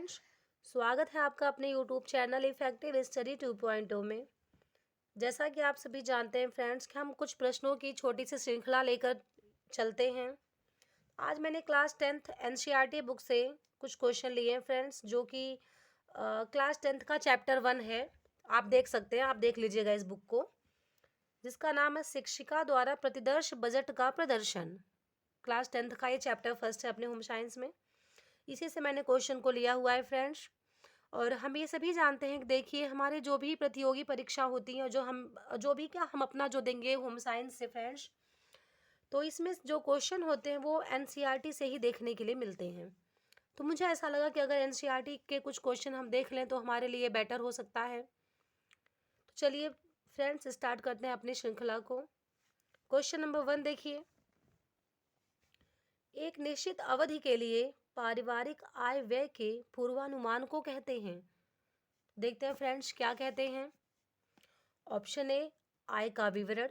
Friends, स्वागत है आपका अपने यूट्यूब चैनल इफेक्टिव स्टडी 2.0 में। जैसा कि आप सभी जानते हैं फ्रेंड्स कि हम कुछ प्रश्नों की छोटी सी श्रृंखला लेकर चलते हैं। आज मैंने क्लास 10th एनसीईआरटी बुक से कुछ क्वेश्चन लिए हैं फ्रेंड्स, जो कि क्लास 10th का चैप्टर 1 है। आप देख सकते हैं, आप देख लीजिएगा इस बुक को, जिसका नाम है शिक्षिका द्वारा प्रतिदर्श बजट का प्रदर्शन। क्लास 10th का ये चैप्टर फर्स्ट है अपने होम साइंस में। इसी से मैंने क्वेश्चन को लिया हुआ है फ्रेंड्स। और हम ये सभी जानते हैं कि देखिए, हमारे जो भी प्रतियोगी परीक्षा होती हैं, जो भी क्या हम अपना जो देंगे होम साइंस से फ्रेंड्स, तो इसमें जो क्वेश्चन होते हैं वो एनसीईआरटी से ही देखने के लिए मिलते हैं। तो मुझे ऐसा लगा कि अगर एनसीईआरटी के कुछ क्वेश्चन हम देख लें तो हमारे लिए बेटर हो सकता है। तो चलिए फ्रेंड्स, स्टार्ट करते हैं अपनी श्रृंखला को। क्वेश्चन नंबर 1 देखिए, एक निश्चित अवधि के लिए पारिवारिक आय व्यय के पूर्वानुमान को कहते हैं। देखते हैं फ्रेंड्स क्या कहते हैं। ऑप्शन ए आय का विवरण,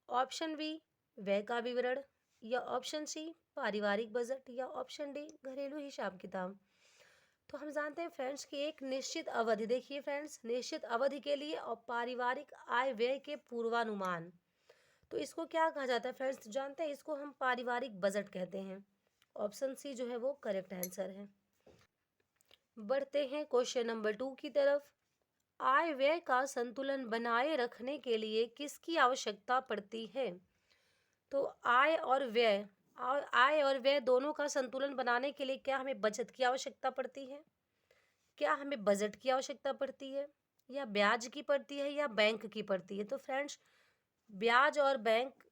ऑप्शन बी व्यय का विवरण, या ऑप्शन सी पारिवारिक बजट, या ऑप्शन डी घरेलू हिसाब किताब। तो हम जानते हैं फ्रेंड्स कि एक निश्चित अवधि, देखिए फ्रेंड्स, निश्चित अवधि के लिए और पारिवारिक आय व्यय के पूर्वानुमान, तो इसको क्या कहा जाता है फ्रेंड्स, जानते हैं, इसको हम पारिवारिक बजट कहते हैं। ऑप्शन सी जो है वो करेक्ट आंसर है। बढ़ते हैं क्वेश्चन नंबर 2 की तरफ। आय व्यय का संतुलन बनाए रखने के लिए किसकी आवश्यकता पड़ती है? तो आय और व्यय दोनों का संतुलन बनाने के लिए क्या हमें बचत की आवश्यकता पड़ती है, क्या हमें बजट की आवश्यकता पड़ती है, या ब्याज की पड़ती है, या बैंक की पड़ती है? तो फ्रेंड्स, ब्याज और बैंक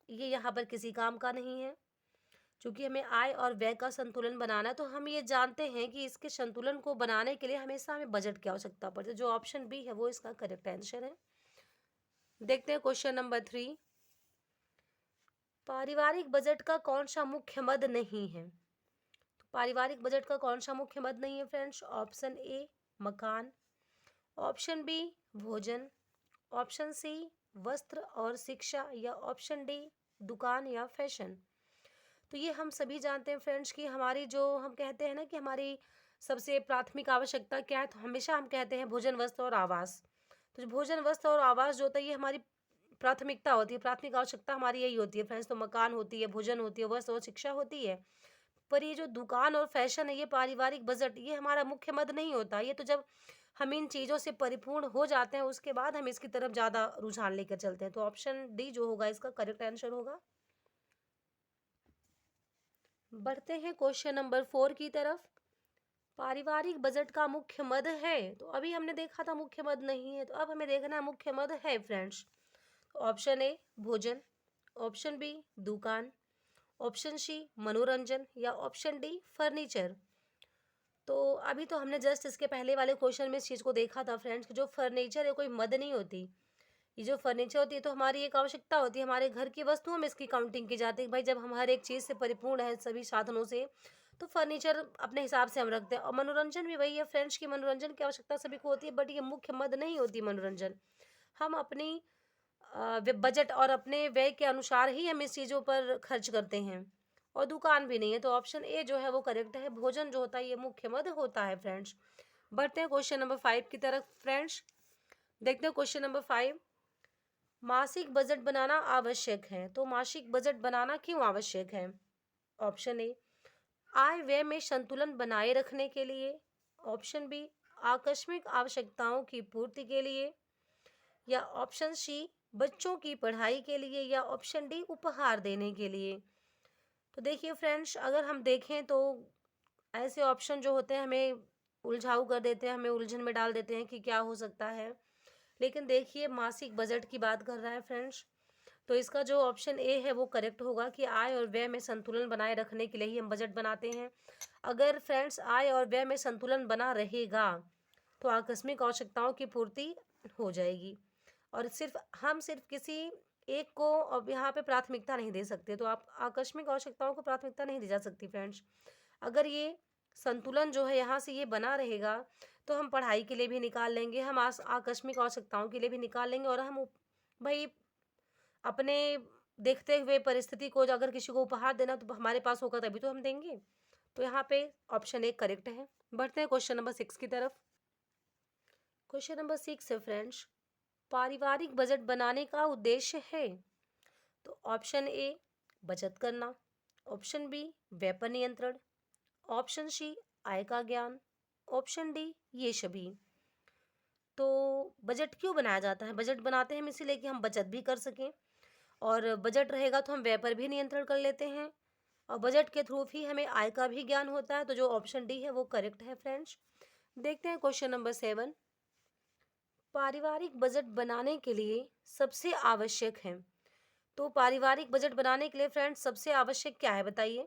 ये यहाँ पर किसी काम का नहीं है। चूंकि हमें आय और व्यय का संतुलन बनाना है, तो हम ये जानते हैं कि इसके संतुलन को बनाने के लिए हमेशा हमें बजट की आवश्यकता पड़ती है। जो ऑप्शन बी है वो इसका करेक्ट आंसर है। देखते हैं क्वेश्चन नंबर 3। पारिवारिक बजट का कौन सा मुख्य मद नहीं है? तो पारिवारिक बजट का कौन सा मुख्य मद नहीं है फ्रेंड्स? ऑप्शन ए मकान, ऑप्शन बी भोजन, ऑप्शन सी वस्त्र और शिक्षा, या ऑप्शन डी दुकान या फैशन। तो ये हम सभी जानते हैं फ्रेंड्स कि हमारी जो हम कहते हैं ना कि हमारी सबसे प्राथमिक आवश्यकता क्या है, तो हमेशा हम कहते हैं भोजन वस्त्र और आवास। तो जो भोजन वस्त्र और आवास जो होता है ये हमारी प्राथमिकता होती है, प्राथमिक आवश्यकता हमारी यही होती है फ्रेंड्स। तो मकान होती है, भोजन होती है, वस्त्र और शिक्षा होती है। पर ये जो दुकान और फैशन है, ये पारिवारिक बजट, ये हमारा मुख्य मद नहीं होता। ये तो जब हम इन चीज़ों से परिपूर्ण हो जाते हैं उसके बाद हम इसकी तरफ ज़्यादा रुझान लेकर चलते हैं। तो ऑप्शन डी जो होगा इसका करेक्ट आंसर होगा। बढ़ते हैं क्वेश्चन नंबर 4 की तरफ। पारिवारिक बजट का मुख्य मद है, तो अभी हमने देखा था मुख्य मद नहीं है, तो अब हमें देखना है मुख्य मद है फ्रेंड्स। ऑप्शन ए भोजन, ऑप्शन बी दुकान, ऑप्शन सी मनोरंजन, या ऑप्शन डी फर्नीचर। तो अभी तो हमने जस्ट इसके पहले वाले क्वेश्चन में इस चीज़ को देखा था फ्रेंड्स कि जो फर्नीचर है कोई मद नहीं होती। ये जो फर्नीचर होती है तो हमारी एक आवश्यकता होती है, हमारे घर की वस्तुओं में इसकी काउंटिंग की जाती है। भाई जब हम हर एक चीज़ से परिपूर्ण है सभी साधनों से, तो फर्नीचर अपने हिसाब से हम रखते हैं। और मनोरंजन भी वही है फ्रेंड्स की मनोरंजन की आवश्यकता सभी को होती है, बट ये मुख्य मद नहीं होती मनोरंजन। हम अपनी बजट और अपने व्यय के अनुसार ही हम इस चीज़ों पर खर्च करते हैं। और दुकान भी नहीं है, तो ऑप्शन ए जो है वो करेक्ट है। भोजन जो होता है ये मुख्य मद होता है फ्रेंड्स। बढ़ते हैं क्वेश्चन नंबर 5 की तरफ फ्रेंड्स। देखते हैं क्वेश्चन नंबर 5। मासिक बजट बनाना आवश्यक है, तो मासिक बजट बनाना क्यों आवश्यक है? ऑप्शन ए आय व्यय में संतुलन बनाए रखने के लिए, ऑप्शन बी आकस्मिक आवश्यकताओं की पूर्ति के लिए, या ऑप्शन सी बच्चों की पढ़ाई के लिए, या ऑप्शन डी उपहार देने के लिए। तो देखिए फ्रेंड्स, अगर हम देखें तो ऐसे ऑप्शन जो होते हैं हमें उलझाऊ कर देते हैं, हमें उलझन में डाल देते हैं कि क्या हो सकता है। लेकिन देखिए, मासिक बजट की बात कर रहा है फ्रेंड्स, तो इसका जो ऑप्शन ए है वो करेक्ट होगा कि आय और व्यय में संतुलन बनाए रखने के लिए ही हम बजट बनाते हैं। अगर फ्रेंड्स आय और व्यय में संतुलन बना रहेगा तो आकस्मिक आवश्यकताओं की पूर्ति हो जाएगी। और सिर्फ किसी एक को अब यहाँ पे प्राथमिकता नहीं दे सकते, तो आप आकस्मिक आवश्यकताओं को प्राथमिकता नहीं दी जा सकती फ्रेंड्स। अगर ये संतुलन जो है यहाँ से ये बना रहेगा तो हम पढ़ाई के लिए भी निकाल लेंगे, हम आकस्मिक आवश्यकताओं के लिए भी निकाल लेंगे, और हम भाई अपने देखते हुए परिस्थिति को अगर किसी को उपहार देना तो हमारे पास होगा तभी तो हम देंगे। तो यहाँ पे ऑप्शन ए करेक्ट है। बढ़ते हैं क्वेश्चन नंबर 6 की तरफ। क्वेश्चन नंबर 6 है फ्रेंड्स, पारिवारिक बजट बनाने का उद्देश्य है। तो ऑप्शन ए बचत करना, ऑप्शन बी व्यय पर नियंत्रण, ऑप्शन सी आय का ज्ञान, ऑप्शन डी ये सभी। तो बजट क्यों बनाया जाता है? बजट बनाते हैं हम इसीलिए कि हम बचत भी कर सकें, और बजट रहेगा तो हम व्यय पर भी नियंत्रण कर लेते हैं, और बजट के थ्रू ही हमें आय का भी ज्ञान होता है। तो जो ऑप्शन डी है वो करेक्ट है फ्रेंड्स। देखते हैं क्वेश्चन नंबर 7, पारिवारिक बजट बनाने के लिए सबसे आवश्यक है। तो पारिवारिक बजट बनाने के लिए फ्रेंड्स सबसे आवश्यक क्या है बताइए?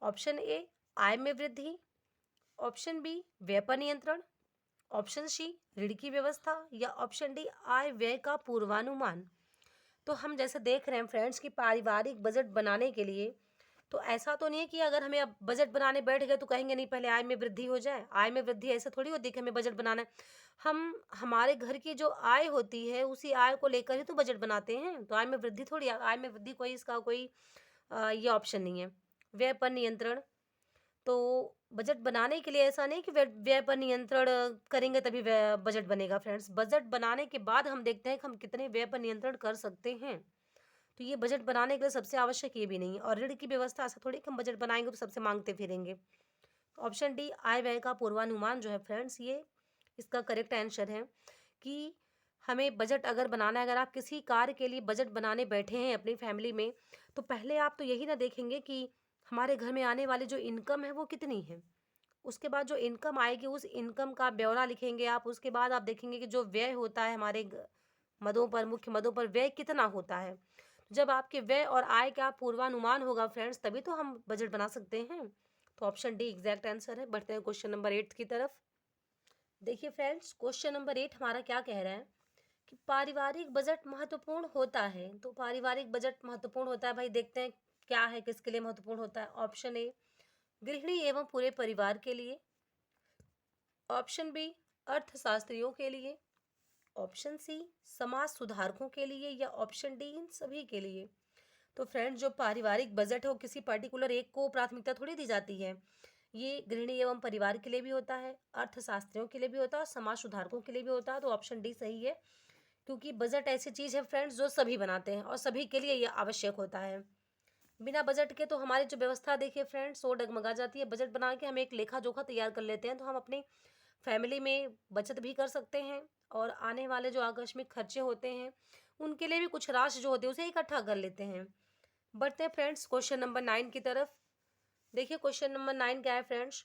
ऑप्शन ए आय में वृद्धि, ऑप्शन बी व्यय पर नियंत्रण, ऑप्शन सी ऋण की व्यवस्था, या ऑप्शन डी आय व्यय का पूर्वानुमान। तो हम जैसे देख रहे हैं फ्रेंड्स कि पारिवारिक बजट बनाने के लिए, तो ऐसा तो नहीं है कि अगर हमें अब बजट बनाने बैठ गए तो कहेंगे नहीं पहले आय में वृद्धि हो जाए। आय में वृद्धि ऐसे थोड़ी होती है कि हमें बजट बनाना है। हम हमारे घर की जो आय होती है उसी आय को लेकर ही तो बजट बनाते हैं। तो आय में वृद्धि थोड़ी, आय में वृद्धि कोई इसका कोई ये ऑप्शन नहीं है। व्यय पर नियंत्रण, तो बजट बनाने के लिए ऐसा नहीं कि व्यय पर नियंत्रण करेंगे तभी बजट बनेगा फ्रेंड्स। बजट बनाने के बाद हम देखते हैं कि हम कितने व्यय पर नियंत्रण कर सकते हैं। तो ये बजट बनाने के लिए सबसे आवश्यक ये भी नहीं है। और ऋण की व्यवस्था ऐसा थोड़ी कि हम बजट बनाएंगे तो सबसे मांगते फिरेंगे। ऑप्शन डी आय व्यय का पूर्वानुमान जो है फ्रेंड्स, ये इसका करेक्ट आंसर है कि हमें बजट अगर बनाना है, अगर आप किसी कार्य के लिए बजट बनाने बैठे हैं अपनी फैमिली में, तो पहले आप तो यही ना देखेंगे कि हमारे घर में आने वाली जो इनकम है वो कितनी है। उसके बाद जो इनकम आएगी उस इनकम का ब्यौरा लिखेंगे आप। उसके बाद आप देखेंगे कि जो व्यय होता है हमारे मदों पर, मुख्य मदों पर व्यय कितना होता है। जब आपके व्यय और आय का पूर्वानुमान होगा फ्रेंड्स, तभी तो हम बजट बना सकते हैं। तो ऑप्शन डी एग्जैक्ट आंसर है। बढ़ते हैं क्वेश्चन नंबर 8 की तरफ। देखिए फ्रेंड्स, क्वेश्चन नंबर 8 हमारा क्या कह रहा है कि पारिवारिक बजट महत्वपूर्ण होता है। तो पारिवारिक बजट महत्वपूर्ण होता है, भाई देखते हैं क्या है, किसके लिए महत्वपूर्ण होता है। ऑप्शन ए गृहिणी एवं पूरे परिवार के लिए, ऑप्शन बी अर्थशास्त्रियों के लिए, ऑप्शन सी समाज सुधारकों के लिए, या ऑप्शन डी इन सभी के लिए। तो फ्रेंड्स, जो पारिवारिक बजट है वो किसी पर्टिकुलर एक को प्राथमिकता थोड़ी दी जाती है। ये गृहिणी एवं परिवार के लिए भी होता है, अर्थशास्त्रियों के लिए भी होता है और समाज सुधारकों के लिए भी होता है। तो ऑप्शन डी सही है, क्योंकि बजट ऐसी चीज है फ्रेंड्स जो सभी बनाते हैं और सभी के लिए ये आवश्यक होता है। बिना बजट के तो हमारी जो व्यवस्था देखिए फ्रेंड्स वो डगमगा जाती है। बजट बना के हम एक लेखा जोखा तैयार कर लेते हैं तो हम अपनी फैमिली में बचत भी कर सकते हैं, और आने वाले जो आकस्मिक खर्चे होते हैं उनके लिए भी कुछ राशि जो होती है उसे इकट्ठा कर लेते हैं। बढ़ते हैं फ्रेंड्स क्वेश्चन नंबर 9 की तरफ। देखिए क्वेश्चन नंबर 9 क्या है फ्रेंड्स,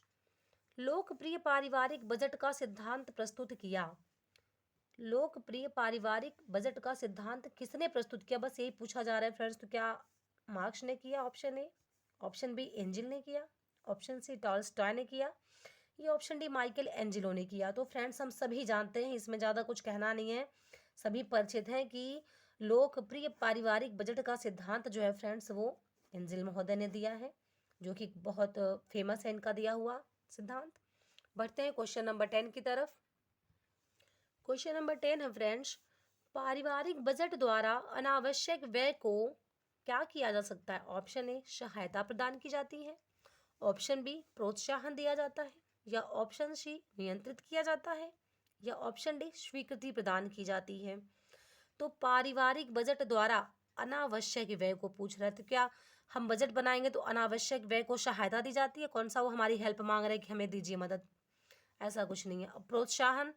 लोकप्रिय पारिवारिक बजट का सिद्धांत प्रस्तुत किया। लोकप्रिय पारिवारिक बजट का सिद्धांत किसने प्रस्तुत किया, बस यही पूछा जा रहा है फ्रेंड्स। तो क्या मार्क्स ने किया option A, option B Angel ने किया, ऑप्शन सी टॉल्स्टॉय ने किया, ये ऑप्शन डी माइकल एंजिलो ने किया। तो फ्रेंड्स हम सभी जानते हैं, इसमें ज़्यादा कुछ कहना नहीं है, सभी परिचित हैं कि लोकप्रिय पारिवारिक बजट का सिद्धांत जो है फ्रेंड्स वो एंजिल महोदय ने दिया है, जो कि बहुत फेमस है इनका दिया हुआ सिद्धांत। बढ़ते हैं क्वेश्चन नंबर 10 की तरफ। क्वेश्चन नंबर 10 है फ्रेंड्स, पारिवारिक बजट द्वारा अनावश्यक व्यय को क्या किया जा सकता है। ऑप्शन ए सहायता प्रदान की जाती है, ऑप्शन बी प्रोत्साहन दिया जाता है, या ऑप्शन सी नियंत्रित किया जाता है, या ऑप्शन डी स्वीकृति प्रदान की जाती है। तो पारिवारिक बजट द्वारा अनावश्यक व्यय को पूछ रहे थे। क्या हम बजट बनाएंगे तो अनावश्यक व्यय को सहायता दी जाती है, कौन सा वो हमारी हेल्प मांग रहे हैं कि हमें दीजिए मदद, ऐसा कुछ नहीं है। अब प्रोत्साहन,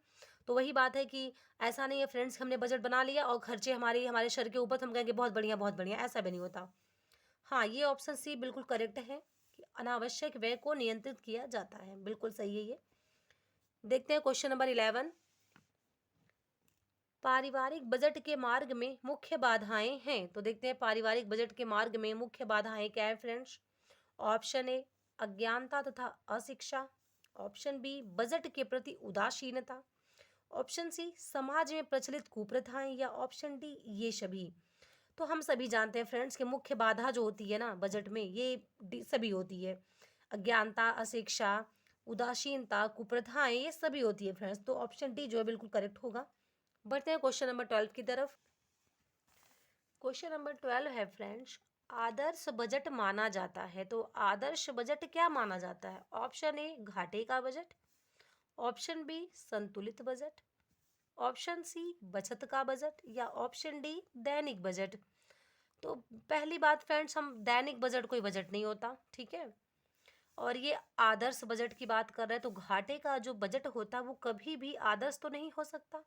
तो वही बात है कि ऐसा नहीं है फ्रेंड्स हमने बजट बना लिया और खर्चे हमारे सर के ऊपर, तो हम कहेंगे बहुत बढ़िया, ऐसा भी नहीं होता। हाँ, ये ऑप्शन सी बिल्कुल करेक्ट है कि अनावश्यक व्यय को नियंत्रित किया जाता है, बिल्कुल सही है ये। देखते हैं क्वेश्चन नंबर 11, पारिवारिक बजट के मार्ग में मुख्य बाधाएं हैं। तो देखते हैं पारिवारिक बजट के मार्ग में मुख्य बाधाएं क्या है फ्रेंड्स। ऑप्शन ए अज्ञानता तथा अशिक्षा, ऑप्शन बी बजट के प्रति उदासीनता, ऑप्शन सी समाज में प्रचलित कुप्रथाएं, या ऑप्शन डी ये सभी। तो हम सभी जानते हैं फ्रेंड्स कि मुख्य बाधा जो होती है ना बजट में, ये सभी होती है, अज्ञानता, अशिक्षा, उदासीनता, कुप्रथाएं, ये सभी होती है फ्रेंड्स। तो ऑप्शन डी जो है बिल्कुल करेक्ट होगा। बढ़ते हैं क्वेश्चन नंबर 12 की तरफ। क्वेश्चन नंबर 12 है फ्रेंड्स, आदर्श बजट माना जाता है, तो आदर्श बजट क्या माना जाता है? ऑप्शन ए घाटे का बजट, ऑप्शन बी संतुलित बजट, ऑप्शन सी बचत का बजट या ऑप्शन डी दैनिक बजट। तो पहली बात फ्रेंड्स, हम दैनिक बजट कोई बजट नहीं होता, ठीक है। और ये आदर्श बजट की बात कर रहे हैं, तो घाटे का जो बजट होता है वो कभी भी आदर्श तो नहीं हो सकता।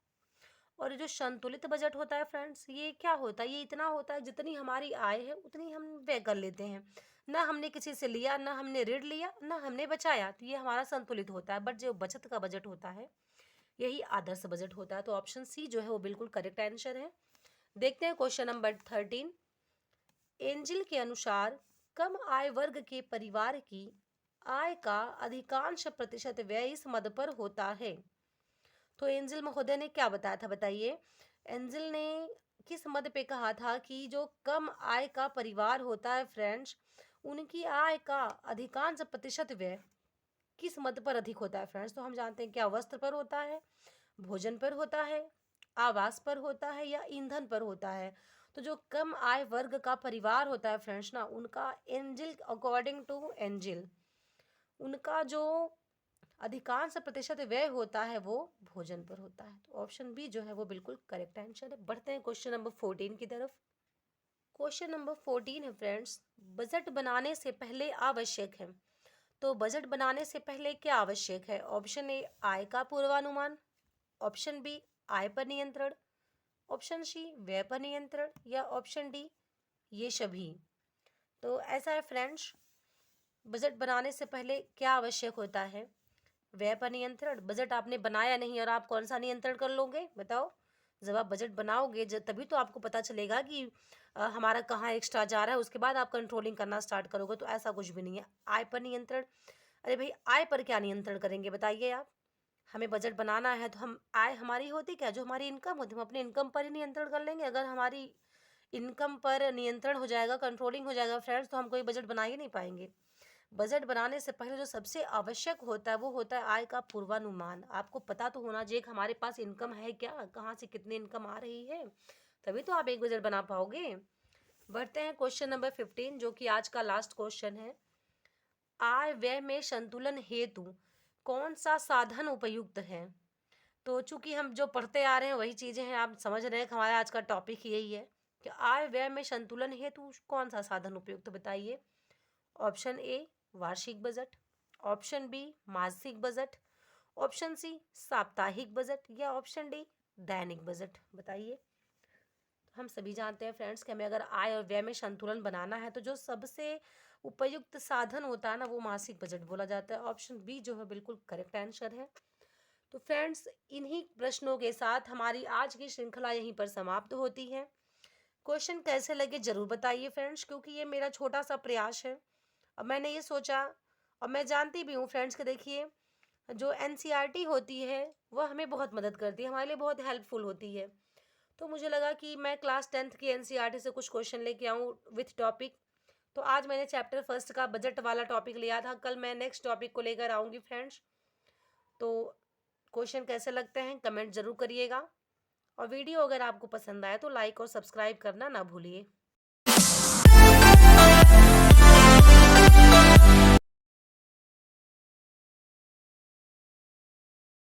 और ये जो संतुलित बजट होता है फ्रेंड्स, ये क्या होता है? ये इतना होता है जितनी हमारी आय है उतनी हम व्यय कर लेते हैं, ना हमने किसी से लिया, ना हमने ऋण लिया, ना हमने बचाया, तो ये हमारा संतुलित होता है। बट जो बचत का बजट होता है यही आदर्श बजट होता है। तो ऑप्शन सी जो है वो बिल्कुल करेक्ट आंसर है। देखते हैं क्वेश्चन नंबर 13। एंजिल के अनुसार कम आय वर्ग के परिवार की आय का अधिकांश प्रतिशत व्यय इस मद पर होता है। तो एंजिल महोदय ने क्या बताया था, बताइए। एंजिल ने किस मद पे कहा था कि जो कम आय का परिवार होता है फ्रेंड्स, उनकी आय का अधिकांश प्रतिशत व्यय किस मद पर अधिक होता है फ्रेंड्स? तो हम जानते हैं क्या वस्त्र पर होता है, भोजन पर होता है, आवास पर होता है या ईंधन पर होता है। तो जो कम आय वर्ग का परिवार होता है फ्रेंड्स ना, उनका एंजिल, अकॉर्डिंग टू एंजिल, उनका जो अधिकांश प्रतिशत व्यय होता है वो भोजन पर होता है। तो ऑप्शन बी जो है वो बिल्कुल करेक्ट आंसर है। बढ़ते हैं क्वेश्चन नंबर 14 की तरफ। क्वेश्चन नंबर 14 है फ्रेंड्स, बजट बनाने से पहले आवश्यक है। तो बजट बनाने से पहले क्या आवश्यक है? ऑप्शन ए आय का पूर्वानुमान, ऑप्शन बी आय पर नियंत्रण, ऑप्शन सी व्यय पर नियंत्रण या ऑप्शन डी ये सभी। तो ऐसा है फ्रेंड्स, बजट बनाने से पहले क्या आवश्यक होता है? व्यय पर नियंत्रण। बजट आपने बनाया नहीं और आप कौन सा नियंत्रण कर लोगे, बताओ। जब आप बजट बनाओगे तभी तो आपको पता चलेगा कि हमारा कहाँ एक्स्ट्रा जा रहा है, उसके बाद आप कंट्रोलिंग करना स्टार्ट करोगे। तो ऐसा कुछ भी नहीं है। आय पर नियंत्रण, अरे भाई आय पर क्या नियंत्रण करेंगे बताइए आप। हमें बजट बनाना है तो हम आय हमारी होती क्या, जो हमारी इनकम होती है, हम अपने इनकम पर ही नियंत्रण कर लेंगे। अगर हमारी इनकम पर नियंत्रण हो जाएगा, कंट्रोलिंग हो जाएगा फ्रेंड्स, तो हम कोई बजट बना ही नहीं पाएंगे। बजट बनाने से पहले जो सबसे आवश्यक होता है वो होता है आय का पूर्वानुमान। आपको पता तो होना चाहिए कि हमारे पास इनकम है क्या, कहाँ से कितनी इनकम आ रही है, तभी तो आप एक बजट बना पाओगे। बढ़ते हैं क्वेश्चन नंबर 15 जो कि आज का लास्ट क्वेश्चन है। आय व्यय में संतुलन हेतु कौन सा साधन उपयुक्त है? तो चूंकि हम जो पढ़ते आ रहे हैं वही चीजें हैं, आप समझ रहे हैं कि हमारा आज का टॉपिक यही है कि आय व्यय में संतुलन हेतु कौन सा साधन उपयुक्त, बताइए। ऑप्शन ए वार्षिक बजट, ऑप्शन बी मासिक बजट, ऑप्शन सी साप्ताहिक बजट या ऑप्शन डी दैनिक बजट, बताइए। हम सभी जानते हैं फ्रेंड्स कि हमें अगर आय और व्यय में संतुलन बनाना है तो जो सबसे उपयुक्त साधन होता है ना वो मासिक बजट बोला जाता है। ऑप्शन बी जो है बिल्कुल करेक्ट आंसर है। तो फ्रेंड्स, इन्हीं प्रश्नों के साथ हमारी आज की श्रृंखला यहीं पर समाप्त होती है। क्वेश्चन कैसे लगे जरूर बताइए फ्रेंड्स, क्योंकि ये मेरा छोटा सा प्रयास है। अब मैंने ये सोचा, और मैं जानती भी हूँ फ्रेंड्स कि देखिए जो एनसीईआरटी होती है वह हमें बहुत मदद करती है, हमारे लिए बहुत हेल्पफुल होती है। तो मुझे लगा कि मैं क्लास 10th की एनसीईआरटी से कुछ क्वेश्चन लेके आऊँ विथ टॉपिक। तो आज मैंने चैप्टर फर्स्ट का बजट वाला टॉपिक लिया था, कल मैं नेक्स्ट टॉपिक को लेकर आऊँगी फ्रेंड्स। तो क्वेश्चन कैसे लगते हैं कमेंट जरूर करिएगा, और वीडियो अगर आपको पसंद आए तो लाइक और सब्सक्राइब करना ना भूलिए।